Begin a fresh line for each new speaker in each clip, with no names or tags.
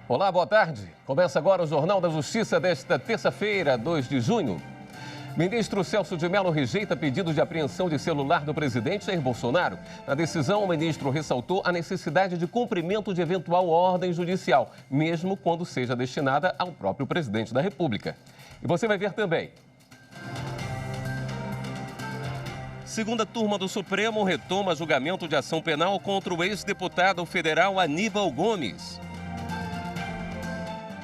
Olá, boa tarde. Começa agora o Jornal da Justiça desta terça-feira, 2 de junho. Ministro Celso de Mello rejeita pedido de apreensão de celular do presidente Jair Bolsonaro. Na decisão, o ministro ressaltou a necessidade de cumprimento de eventual ordem judicial, mesmo quando seja destinada ao próprio presidente da República. E você vai ver também. Segunda turma do Supremo retoma julgamento de ação penal contra o ex-deputado federal Aníbal Gomes.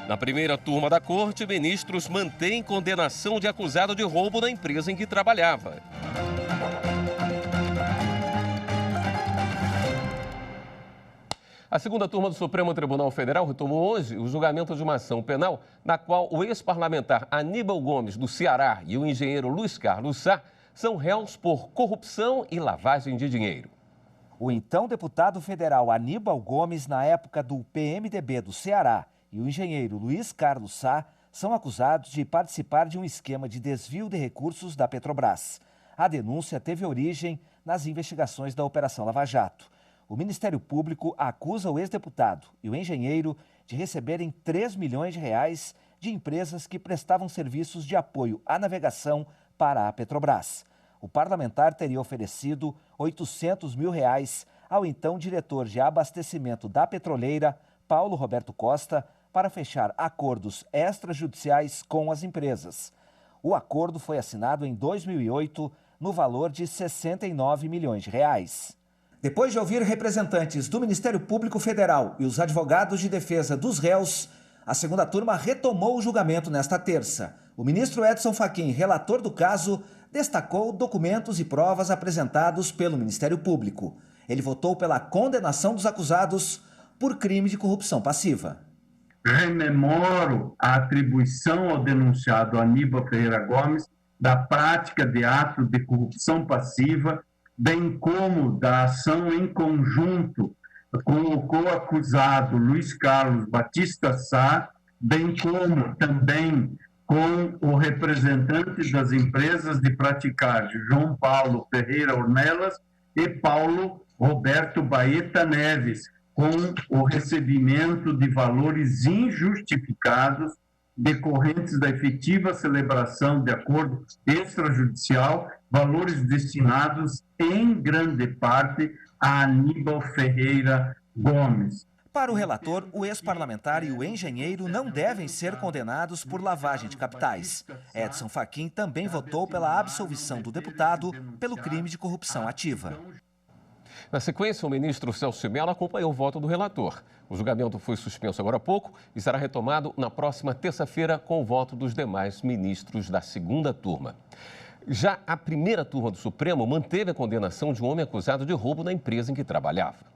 Na primeira turma da corte, ministros mantêm condenação de acusado de roubo na empresa em que trabalhava. A segunda turma do Supremo Tribunal Federal retomou hoje o julgamento de uma ação penal na qual o ex-parlamentar Aníbal Gomes, do Ceará, e o engenheiro Luiz Carlos Sá são réus por corrupção e lavagem de dinheiro.
O então deputado federal Aníbal Gomes, na época do PMDB do Ceará, e o engenheiro Luiz Carlos Sá são acusados de participar de um esquema de desvio de recursos da Petrobras. A denúncia teve origem nas investigações da Operação Lava Jato. O Ministério Público acusa o ex-deputado e o engenheiro de receberem 3 milhões de reais de empresas que prestavam serviços de apoio à navegação para a Petrobras. O parlamentar teria oferecido 800 mil reais ao então diretor de abastecimento da petroleira, Paulo Roberto Costa, para fechar acordos extrajudiciais com as empresas. O acordo foi assinado em 2008 no valor de 69 milhões de reais. Depois de ouvir representantes do Ministério Público Federal e os advogados de defesa dos réus, a segunda turma retomou o julgamento nesta terça. O ministro Edson Fachin, relator do caso, destacou documentos e provas apresentados pelo Ministério Público. Ele votou pela condenação dos acusados por crime de corrupção passiva.
Rememoro a atribuição ao denunciado Aníbal Ferreira Gomes da prática de ato de corrupção passiva, bem como da ação em conjunto com o coacusado Luiz Carlos Batista Sá, bem como também com o representante das empresas de praticagem João Paulo Ferreira Ornelas e Paulo Roberto Baeta Neves, com o recebimento de valores injustificados decorrentes da efetiva celebração de acordo extrajudicial, valores destinados em grande parte a Aníbal Ferreira Gomes.
Para o relator, o ex-parlamentar e o engenheiro não devem ser condenados por lavagem de capitais. Edson Fachin também votou pela absolvição do deputado pelo crime de corrupção ativa.
Na sequência, o ministro Celso de Mello acompanhou o voto do relator. O julgamento foi suspenso agora há pouco e será retomado na próxima terça-feira com o voto dos demais ministros da segunda turma. Já a primeira turma do Supremo manteve a condenação de um homem acusado de roubo na empresa em que trabalhava.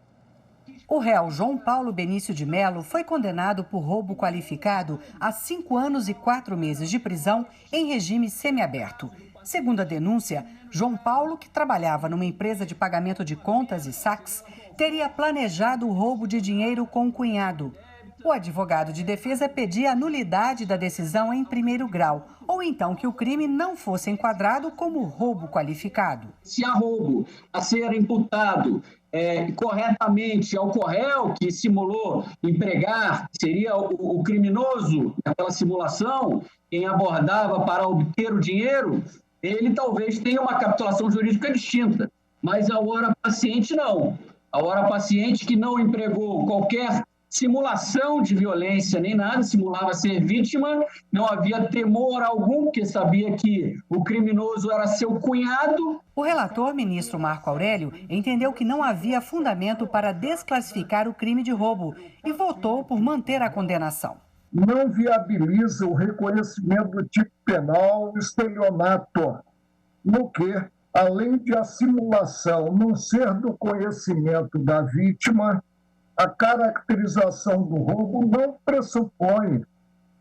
O réu João Paulo Benício de Mello foi condenado por roubo qualificado a 5 anos e 4 meses de prisão em regime semiaberto. Segundo a denúncia, João Paulo, que trabalhava numa empresa de pagamento de contas e saques, teria planejado o roubo de dinheiro com o cunhado. O advogado de defesa pedia a nulidade da decisão em primeiro grau, ou então que o crime não fosse enquadrado como roubo qualificado.
Se há roubo a ser imputado corretamente ao réu que simulou empregar, seria o criminoso naquela simulação, quem abordava para obter o dinheiro, ele talvez tenha uma capitulação jurídica distinta, mas a hora paciente não. A hora paciente que não empregou qualquer simulação de violência nem nada, simulava ser vítima, não havia temor algum, porque sabia que o criminoso era seu cunhado.
O relator, ministro Marco Aurélio, entendeu que não havia fundamento para desclassificar o crime de roubo e votou por manter a condenação.
Não viabiliza o reconhecimento do tipo penal estelionato, no que, além de a simulação não ser do conhecimento da vítima, a caracterização do roubo não pressupõe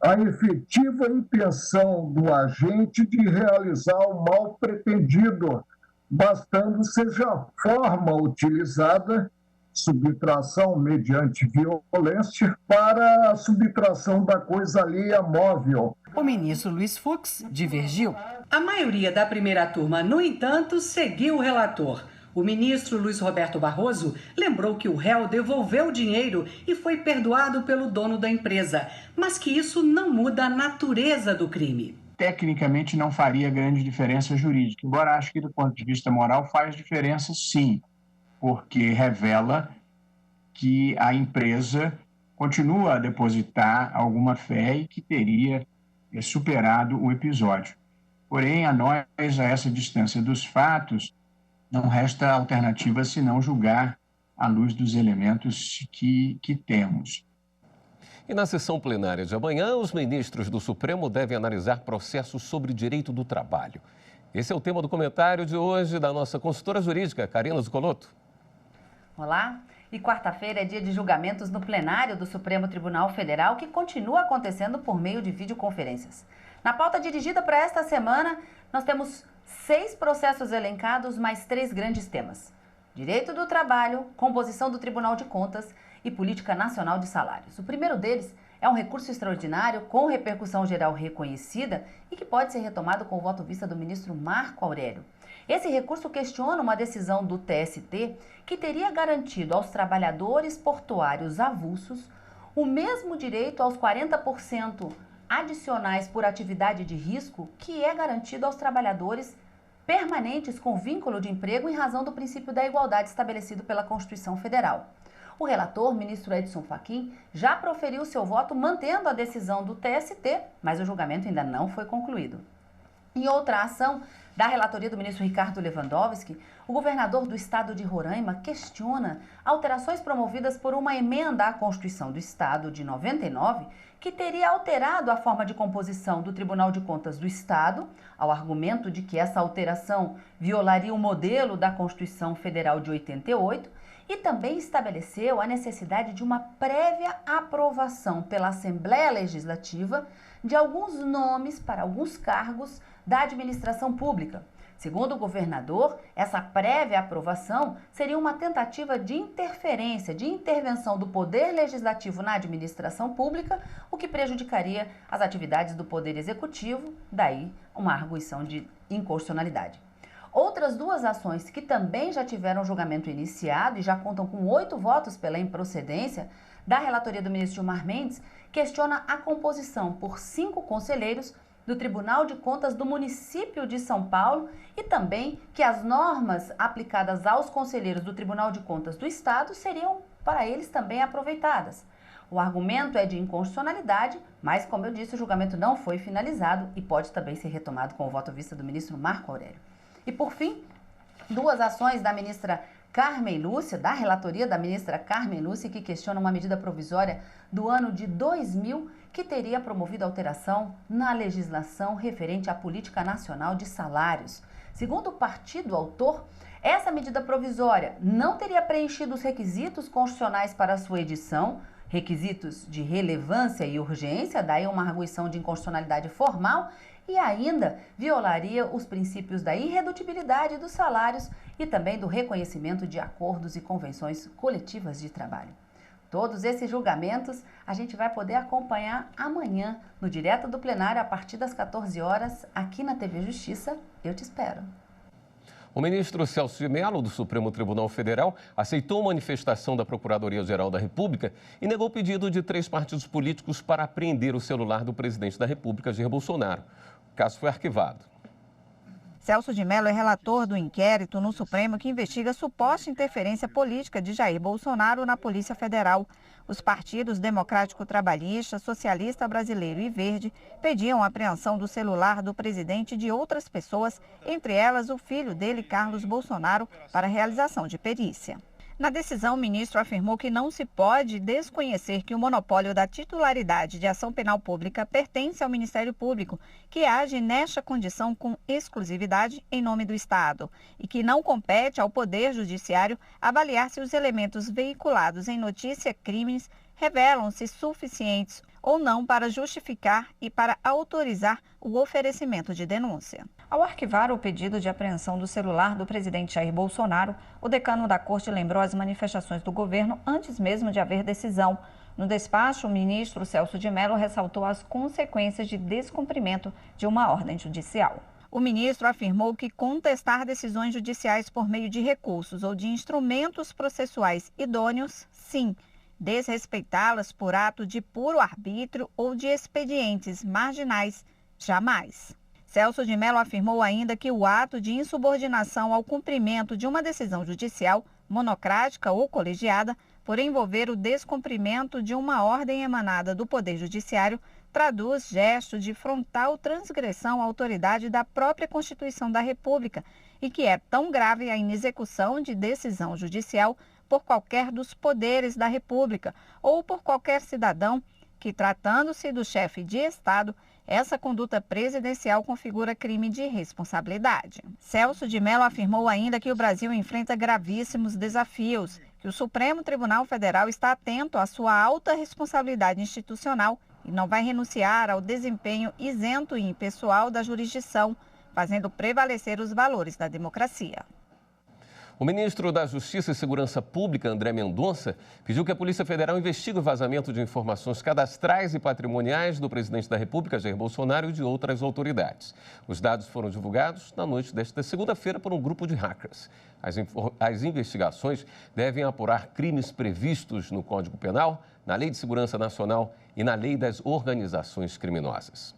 a efetiva intenção do agente de realizar o mal pretendido, bastando seja a forma utilizada, subtração mediante violência, para a subtração da coisa alheia móvel.
O ministro Luiz Fux divergiu. A maioria da primeira turma, no entanto, seguiu o relator. O ministro Luiz Roberto Barroso lembrou que o réu devolveu o dinheiro e foi perdoado pelo dono da empresa, mas que isso não muda a natureza do crime.
Tecnicamente não faria grande diferença jurídica, embora acho que do ponto de vista moral faz diferença sim, porque revela que a empresa continua a depositar alguma fé e que teria superado o episódio. Porém, a nós, a essa distância dos fatos, não resta alternativa senão julgar à luz dos elementos que temos.
E na sessão plenária de amanhã, os ministros do Supremo devem analisar processos sobre direito do trabalho. Esse é o tema do comentário de hoje da nossa consultora jurídica, Karina Zucolotto.
Olá, e quarta-feira é dia de julgamentos no plenário do Supremo Tribunal Federal, que continua acontecendo por meio de videoconferências. Na pauta dirigida para esta semana, nós temos 6 processos elencados, mais 3 grandes temas: direito do trabalho, composição do Tribunal de Contas e política nacional de salários. O primeiro deles é um recurso extraordinário com repercussão geral reconhecida e que pode ser retomado com o voto vista do ministro Marco Aurélio. Esse recurso questiona uma decisão do TST que teria garantido aos trabalhadores portuários avulsos o mesmo direito aos 40% adicionais por atividade de risco que é garantido aos trabalhadores permanentes com vínculo de emprego em razão do princípio da igualdade estabelecido pela Constituição Federal. O relator, ministro Edson Fachin, já proferiu seu voto mantendo a decisão do TST, mas o julgamento ainda não foi concluído. Em outra ação da relatoria do ministro Ricardo Lewandowski, o governador do estado de Roraima questiona alterações promovidas por uma emenda à Constituição do Estado de 99, que teria alterado a forma de composição do Tribunal de Contas do Estado, ao argumento de que essa alteração violaria o modelo da Constituição Federal de 88, e também estabeleceu a necessidade de uma prévia aprovação pela Assembleia Legislativa de alguns nomes para alguns cargos da administração pública. Segundo o governador, essa prévia aprovação seria uma tentativa de interferência, de intervenção do Poder Legislativo na administração pública, o que prejudicaria as atividades do Poder Executivo, daí uma arguição de inconstitucionalidade. Outras 2 ações que também já tiveram julgamento iniciado e já contam com 8 votos pela improcedência, da relatoria do ministro Gilmar Mendes, questiona a composição por 5 conselheiros do Tribunal de Contas do município de São Paulo e também que as normas aplicadas aos conselheiros do Tribunal de Contas do Estado seriam, para eles, também aproveitadas. O argumento é de inconstitucionalidade, mas, como eu disse, o julgamento não foi finalizado e pode também ser retomado com o voto vista do ministro Marco Aurélio. E, por fim, 2 ações da ministra Carmen Lúcia, da relatoria da ministra Carmen Lúcia, que questiona uma medida provisória do ano de 2000 que teria promovido alteração na legislação referente à política nacional de salários. Segundo o partido autor, essa medida provisória não teria preenchido os requisitos constitucionais para sua edição, requisitos de relevância e urgência, daí uma arguição de inconstitucionalidade formal, e ainda violaria os princípios da irredutibilidade dos salários e também do reconhecimento de acordos e convenções coletivas de trabalho. Todos esses julgamentos a gente vai poder acompanhar amanhã no Direto do Plenário a partir das 14 horas aqui na TV Justiça. Eu te espero.
O ministro Celso de Mello, do Supremo Tribunal Federal, aceitou a manifestação da Procuradoria-Geral da República e negou o pedido de 3 partidos políticos para apreender o celular do presidente da República, Jair Bolsonaro. O caso foi arquivado.
Celso de Mello é relator do inquérito no Supremo que investiga a suposta interferência política de Jair Bolsonaro na Polícia Federal. Os partidos Democrático Trabalhista, Socialista Brasileiro e Verde pediam a apreensão do celular do presidente e de outras pessoas, entre elas o filho dele, Carlos Bolsonaro, para realização de perícia. Na decisão, o ministro afirmou que não se pode desconhecer que o monopólio da titularidade de ação penal pública pertence ao Ministério Público, que age nesta condição com exclusividade em nome do Estado, e que não compete ao Poder Judiciário avaliar se os elementos veiculados em notícia crimes revelam-se suficientes ou não para justificar e para autorizar o oferecimento de denúncia. Ao arquivar o pedido de apreensão do celular do presidente Jair Bolsonaro, o decano da Corte lembrou as manifestações do governo antes mesmo de haver decisão. No despacho, o ministro Celso de Mello ressaltou as consequências de descumprimento de uma ordem judicial. O ministro afirmou que contestar decisões judiciais por meio de recursos ou de instrumentos processuais idôneos, sim. Desrespeitá-las por ato de puro arbítrio ou de expedientes marginais, jamais. Celso de Mello afirmou ainda que o ato de insubordinação ao cumprimento de uma decisão judicial, monocrática ou colegiada, por envolver o descumprimento de uma ordem emanada do Poder Judiciário, traduz gesto de frontal transgressão à autoridade da própria Constituição da República e que é tão grave a inexecução de decisão judicial por qualquer dos poderes da República ou por qualquer cidadão que, tratando-se do chefe de Estado, essa conduta presidencial configura crime de responsabilidade. Celso de Mello afirmou ainda que o Brasil enfrenta gravíssimos desafios, que o Supremo Tribunal Federal está atento à sua alta responsabilidade institucional e não vai renunciar ao desempenho isento e impessoal da jurisdição, fazendo prevalecer os valores da democracia.
O ministro da Justiça e Segurança Pública, André Mendonça, pediu que a Polícia Federal investigue o vazamento de informações cadastrais e patrimoniais do presidente da República, Jair Bolsonaro, e de outras autoridades. Os dados foram divulgados na noite desta segunda-feira por um grupo de hackers. As investigações devem apurar crimes previstos no Código Penal, na Lei de Segurança Nacional e na Lei das Organizações Criminosas.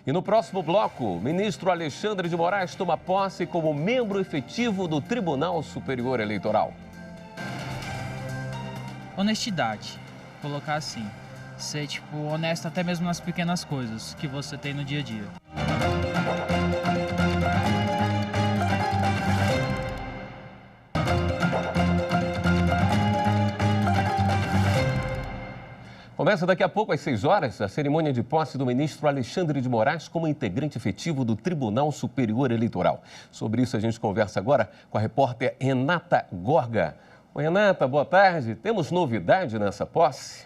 E no próximo bloco, o ministro Alexandre de Moraes toma posse como membro efetivo do Tribunal Superior Eleitoral.
Honestidade, colocar assim, ser honesto até mesmo nas pequenas coisas que você tem no dia a dia.
Começa daqui a pouco, às 6 horas, a cerimônia de posse do ministro Alexandre de Moraes como integrante efetivo do Tribunal Superior Eleitoral. Sobre isso, a gente conversa agora com a repórter Renata Gorga. Oi, Renata, boa tarde. Temos novidade nessa posse?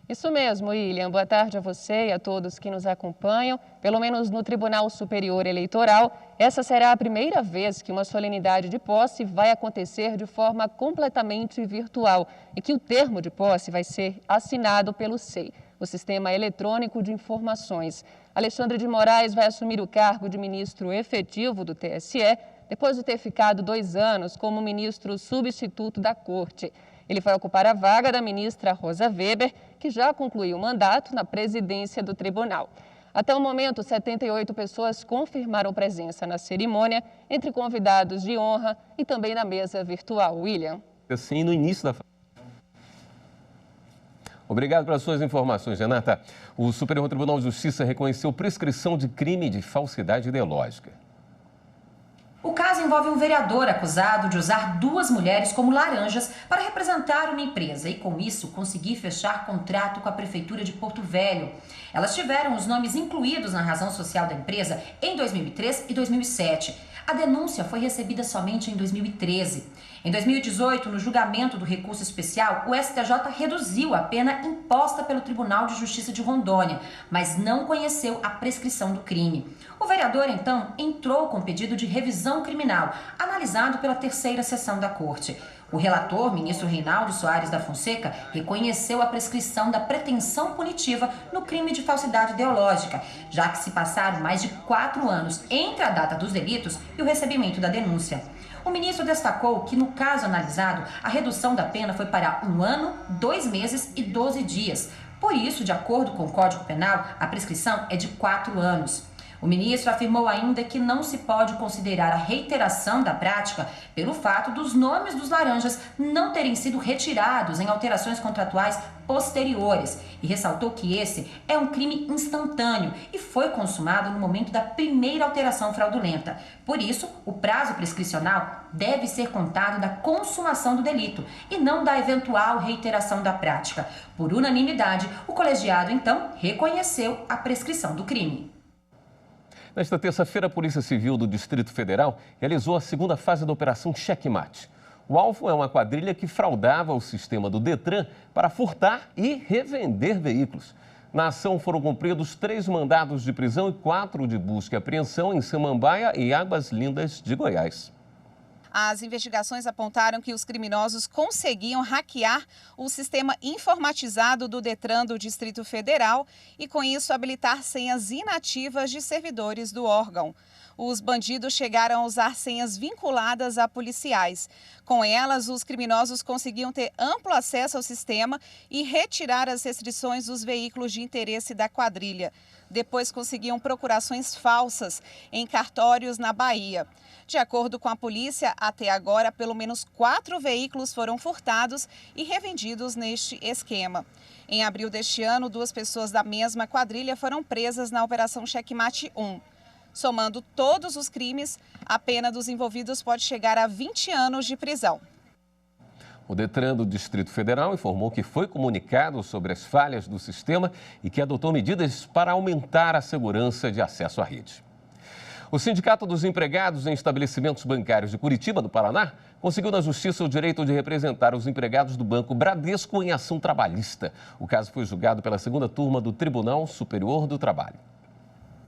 Isso mesmo, William. Boa tarde a você e a todos que nos acompanham. Pelo menos no Tribunal Superior Eleitoral, essa será a primeira vez que uma solenidade de posse vai acontecer de forma completamente virtual e que o termo de posse vai ser assinado pelo SEI, o Sistema Eletrônico de Informações. Alexandre de Moraes vai assumir o cargo de ministro efetivo do TSE depois de ter ficado 2 anos como ministro substituto da Corte. Ele vai ocupar a vaga da ministra Rosa Weber, que já concluiu o mandato na presidência do tribunal. Até o momento, 78 pessoas confirmaram presença na cerimônia, entre convidados de honra e também na mesa virtual. William.
Assim, no início da... Obrigado pelas suas informações, Renata. O Superior Tribunal de Justiça reconheceu prescrição de crime de falsidade ideológica.
O caso envolve um vereador acusado de usar 2 mulheres como laranjas para representar uma empresa e, com isso, conseguir fechar contrato com a Prefeitura de Porto Velho. Elas tiveram os nomes incluídos na razão social da empresa em 2003 e 2007. A denúncia foi recebida somente em 2013. Em 2018, no julgamento do recurso especial, o STJ reduziu a pena imposta pelo Tribunal de Justiça de Rondônia, mas não conheceu a prescrição do crime. O vereador, então, entrou com pedido de revisão criminal, analisado pela 3ª Seção da Corte. O relator, ministro Reinaldo Soares da Fonseca, reconheceu a prescrição da pretensão punitiva no crime de falsidade ideológica, já que se passaram mais de 4 anos entre a data dos delitos e o recebimento da denúncia. O ministro destacou que, no caso analisado, a redução da pena foi para 1 ano, 2 meses e 12 dias. Por isso, de acordo com o Código Penal, a prescrição é de 4 anos. O ministro afirmou ainda que não se pode considerar a reiteração da prática pelo fato dos nomes dos laranjas não terem sido retirados em alterações contratuais posteriores e ressaltou que esse é um crime instantâneo e foi consumado no momento da primeira alteração fraudulenta. Por isso, o prazo prescricional deve ser contado da consumação do delito e não da eventual reiteração da prática. Por unanimidade, o colegiado, então, reconheceu a prescrição do crime.
Nesta terça-feira, a Polícia Civil do Distrito Federal realizou a 2ª fase da Operação Checkmate. O alvo é uma quadrilha que fraudava o sistema do Detran para furtar e revender veículos. Na ação foram cumpridos 3 mandados de prisão e 4 de busca e apreensão em Samambaia e Águas Lindas de Goiás.
As investigações apontaram que os criminosos conseguiam hackear o sistema informatizado do Detran do Distrito Federal e, com isso, habilitar senhas inativas de servidores do órgão. Os bandidos chegaram a usar senhas vinculadas a policiais. Com elas, os criminosos conseguiam ter amplo acesso ao sistema e retirar as restrições dos veículos de interesse da quadrilha. Depois conseguiam procurações falsas em cartórios na Bahia. De acordo com a polícia, até agora, pelo menos 4 veículos foram furtados e revendidos neste esquema. Em abril deste ano, 2 pessoas da mesma quadrilha foram presas na Operação Checkmate 1. Somando todos os crimes, a pena dos envolvidos pode chegar a 20 anos de prisão.
O Detran do Distrito Federal informou que foi comunicado sobre as falhas do sistema e que adotou medidas para aumentar a segurança de acesso à rede. O Sindicato dos Empregados em Estabelecimentos Bancários de Curitiba, no Paraná, conseguiu na Justiça o direito de representar os empregados do Banco Bradesco em ação trabalhista. O caso foi julgado pela segunda turma do Tribunal Superior do Trabalho.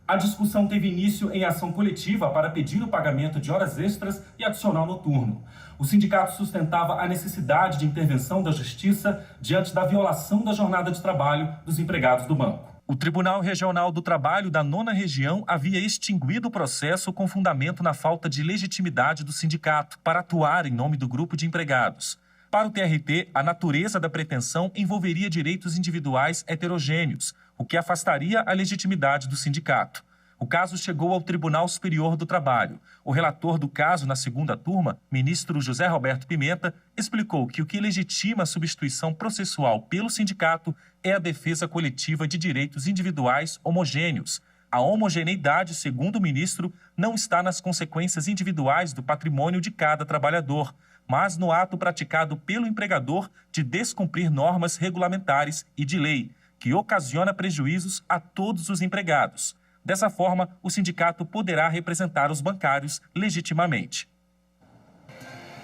A discussão teve início em ação coletiva para pedir o pagamento de horas extras e adicional noturno. O sindicato sustentava a necessidade de intervenção da Justiça diante da violação da jornada de trabalho dos empregados do banco. O Tribunal Regional do Trabalho da 9ª Região havia extinguido o processo com fundamento na falta de legitimidade do sindicato para atuar em nome do grupo de empregados. Para o TRT, a natureza da pretensão envolveria direitos individuais heterogêneos, o que afastaria a legitimidade do sindicato. O caso chegou ao Tribunal Superior do Trabalho. O relator do caso na segunda turma, ministro José Roberto Pimenta, explicou que o que legitima a substituição processual pelo sindicato é a defesa coletiva de direitos individuais homogêneos. A homogeneidade, segundo o ministro, não está nas consequências individuais do patrimônio de cada trabalhador, mas no ato praticado pelo empregador de descumprir normas regulamentares e de lei, que ocasiona prejuízos a todos os empregados. Dessa forma, o sindicato poderá representar os bancários legitimamente.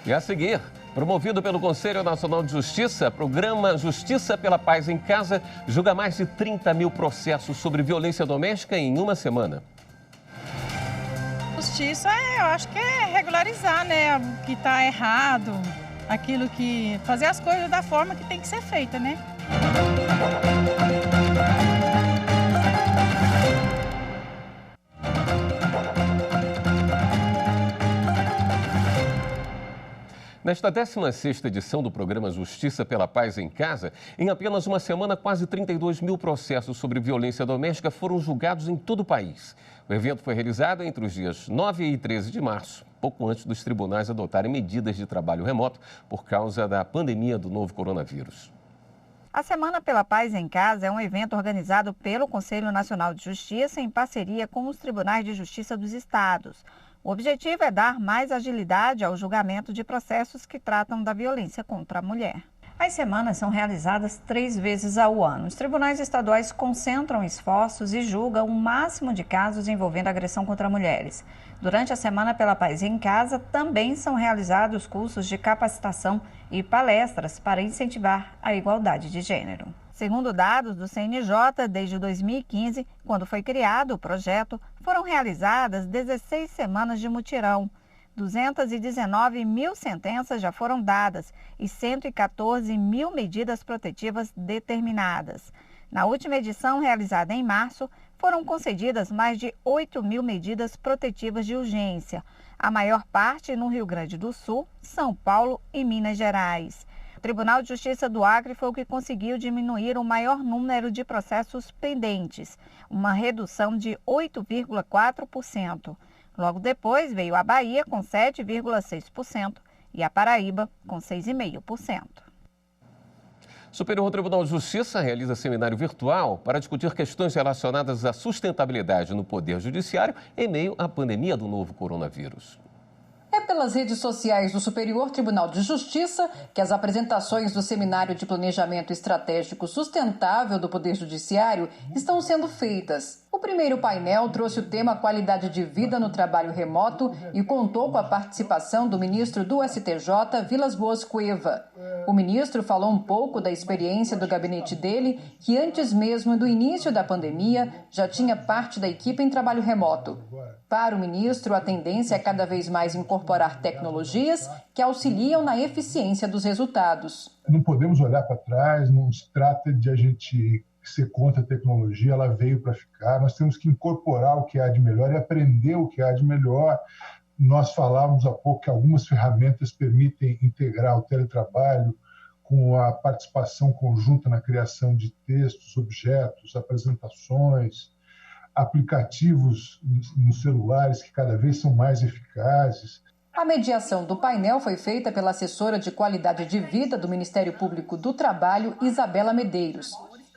E a seguir, promovido pelo Conselho Nacional de Justiça, o programa Justiça pela Paz em Casa julga mais de 30 mil processos sobre violência doméstica em uma semana.
Justiça, eu acho que é regularizar, né, o que está errado, aquilo que... fazer as coisas da forma que tem que ser feita, né?
Nesta 16ª edição do programa Justiça pela Paz em Casa, em apenas uma semana, quase 32 mil processos sobre violência doméstica foram julgados em todo o país. O evento foi realizado entre os dias 9 e 13 de março, pouco antes dos tribunais adotarem medidas de trabalho remoto por causa da pandemia do novo coronavírus.
A Semana pela Paz em Casa é um evento organizado pelo Conselho Nacional de Justiça em parceria com os Tribunais de Justiça dos Estados. O objetivo é dar mais agilidade ao julgamento de processos que tratam da violência contra a mulher.
As semanas são realizadas 3 vezes ao ano. Os tribunais estaduais concentram esforços e julgam o máximo de casos envolvendo agressão contra mulheres. Durante a Semana pela Paz em Casa, também são realizados cursos de capacitação e palestras para incentivar a igualdade de gênero.
Segundo dados do CNJ, desde 2015, quando foi criado o projeto, foram realizadas 16 semanas de mutirão. 219 mil sentenças já foram dadas e 114 mil medidas protetivas determinadas. Na última edição, realizada em março, foram concedidas mais de 8 mil medidas protetivas de urgência, a maior parte no Rio Grande do Sul, São Paulo e Minas Gerais. O Tribunal de Justiça do Acre foi o que conseguiu diminuir o maior número de processos pendentes, uma redução de 8,4%. Logo depois veio a Bahia com 7,6% e a Paraíba com 6,5%.
O Superior Tribunal de Justiça realiza seminário virtual para discutir questões relacionadas à sustentabilidade no Poder Judiciário em meio à pandemia do novo coronavírus.
É pelas redes sociais do Superior Tribunal de Justiça que as apresentações do Seminário de Planejamento Estratégico Sustentável do Poder Judiciário estão sendo feitas. O primeiro painel trouxe o tema qualidade de vida no trabalho remoto e contou com a participação do ministro do STJ, Vilas Boas Cueva. O ministro falou um pouco da experiência do gabinete dele, que antes mesmo do início da pandemia já tinha parte da equipe em trabalho remoto. Para o ministro, a tendência é cada vez mais incorporar tecnologias que auxiliam na eficiência dos resultados.
Não podemos olhar para trás, não se trata de a gente ser contra a tecnologia, ela veio para ficar. Nós temos que incorporar o que há de melhor e aprender o que há de melhor. Nós falávamos há pouco que algumas ferramentas permitem integrar o teletrabalho com a participação conjunta na criação de textos, objetos, apresentações, aplicativos nos celulares que cada vez são mais eficazes.
A mediação do painel foi feita pela assessora de qualidade de vida do Ministério Público do Trabalho, Isabela Medeiros.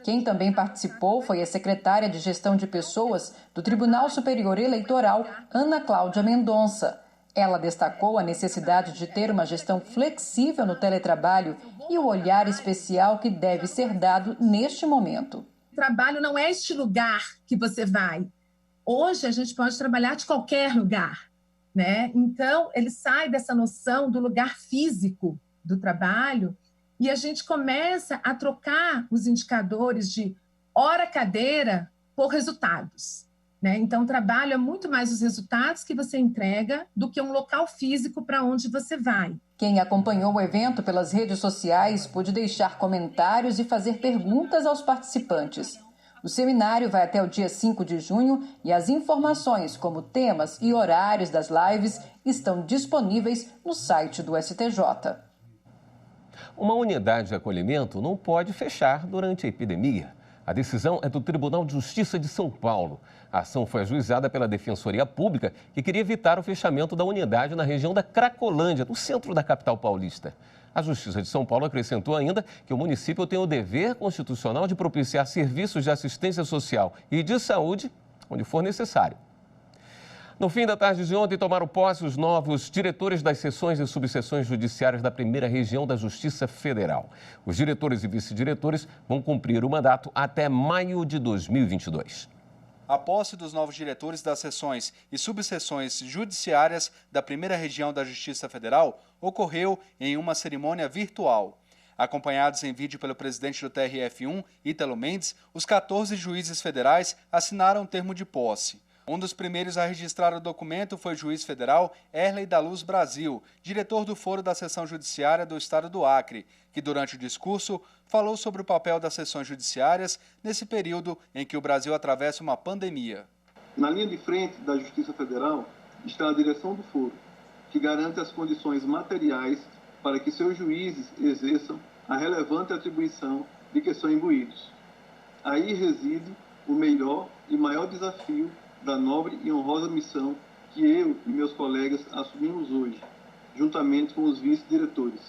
Quem também participou foi a secretária de Gestão de Pessoas do Tribunal Superior Eleitoral, Ana Cláudia Mendonça. Ela destacou a necessidade de ter uma gestão flexível no teletrabalho e o olhar especial que deve ser dado neste momento.
O trabalho não é este lugar que você vai. Hoje a gente pode trabalhar de qualquer lugar, né? Então, ele sai dessa noção do lugar físico do trabalho e a gente começa a trocar os indicadores de hora cadeira por resultados, né? Então, o trabalho é muito mais os resultados que você entrega do que um local físico para onde você vai.
Quem acompanhou o evento pelas redes sociais pôde deixar comentários e fazer perguntas aos participantes. O seminário vai até o dia 5 de junho e as informações, como temas e horários das lives, estão disponíveis no site do STJ.
Uma unidade de acolhimento não pode fechar durante a epidemia. A decisão é do Tribunal de Justiça de São Paulo. A ação foi ajuizada pela Defensoria Pública, que queria evitar o fechamento da unidade na região da Cracolândia, no centro da capital paulista. A Justiça de São Paulo acrescentou ainda que o município tem o dever constitucional de propiciar serviços de assistência social e de saúde onde for necessário. No fim da tarde de ontem, tomaram posse os novos diretores das seções e subseções judiciárias da Primeira Região da Justiça Federal. Os diretores e vice-diretores vão cumprir o mandato até maio de 2022.
A posse dos novos diretores das seções e subseções judiciárias da Primeira Região da Justiça Federal ocorreu em uma cerimônia virtual. Acompanhados em vídeo pelo presidente do TRF1, Ítalo Mendes, os 14 juízes federais assinaram o termo de posse. Um dos primeiros a registrar o documento foi o juiz federal Erley da Luz Brasil, diretor do Foro da Seção Judiciária do Estado do Acre, que durante o discurso falou sobre o papel das seções judiciárias nesse período em que o Brasil atravessa uma pandemia.
Na linha de frente da Justiça Federal está a direção do Foro, que garante as condições materiais para que seus juízes exerçam a relevante atribuição de que são imbuídos. Aí reside o melhor e maior desafio da nobre e honrosa missão que eu e meus colegas assumimos hoje, juntamente com os vice-diretores.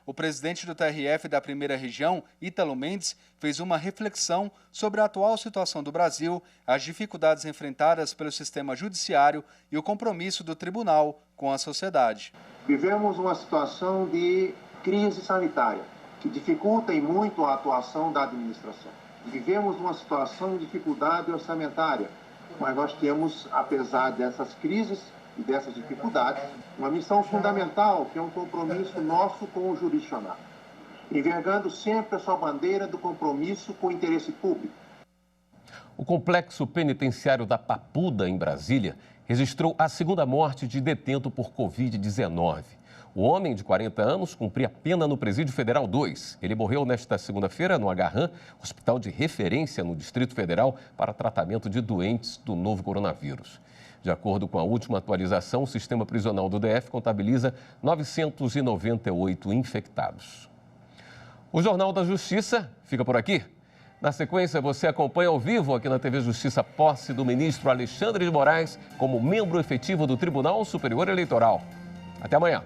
O presidente do TRF da Primeira Região, Ítalo Mendes, fez uma reflexão sobre a atual situação do Brasil, as dificuldades enfrentadas pelo sistema judiciário e o compromisso do tribunal com a sociedade.
Vivemos uma situação de crise sanitária, que dificulta e muito a atuação da administração. Vivemos uma situação de dificuldade orçamentária, mas nós temos, apesar dessas crises e dessas dificuldades, uma missão fundamental, que é um compromisso nosso com o jurisdicional, envergando sempre a sua bandeira do compromisso com o interesse público.
O complexo penitenciário da Papuda, em Brasília, registrou a segunda morte de detento por Covid-19. O homem de 40 anos cumpria pena no Presídio Federal 2. Ele morreu nesta segunda-feira no Agarram, hospital de referência no Distrito Federal para tratamento de doentes do novo coronavírus. De acordo com a última atualização, o sistema prisional do DF contabiliza 998 infectados. O Jornal da Justiça fica por aqui. Na sequência, você acompanha ao vivo aqui na TV Justiça posse do ministro Alexandre de Moraes como membro efetivo do Tribunal Superior Eleitoral. Até amanhã.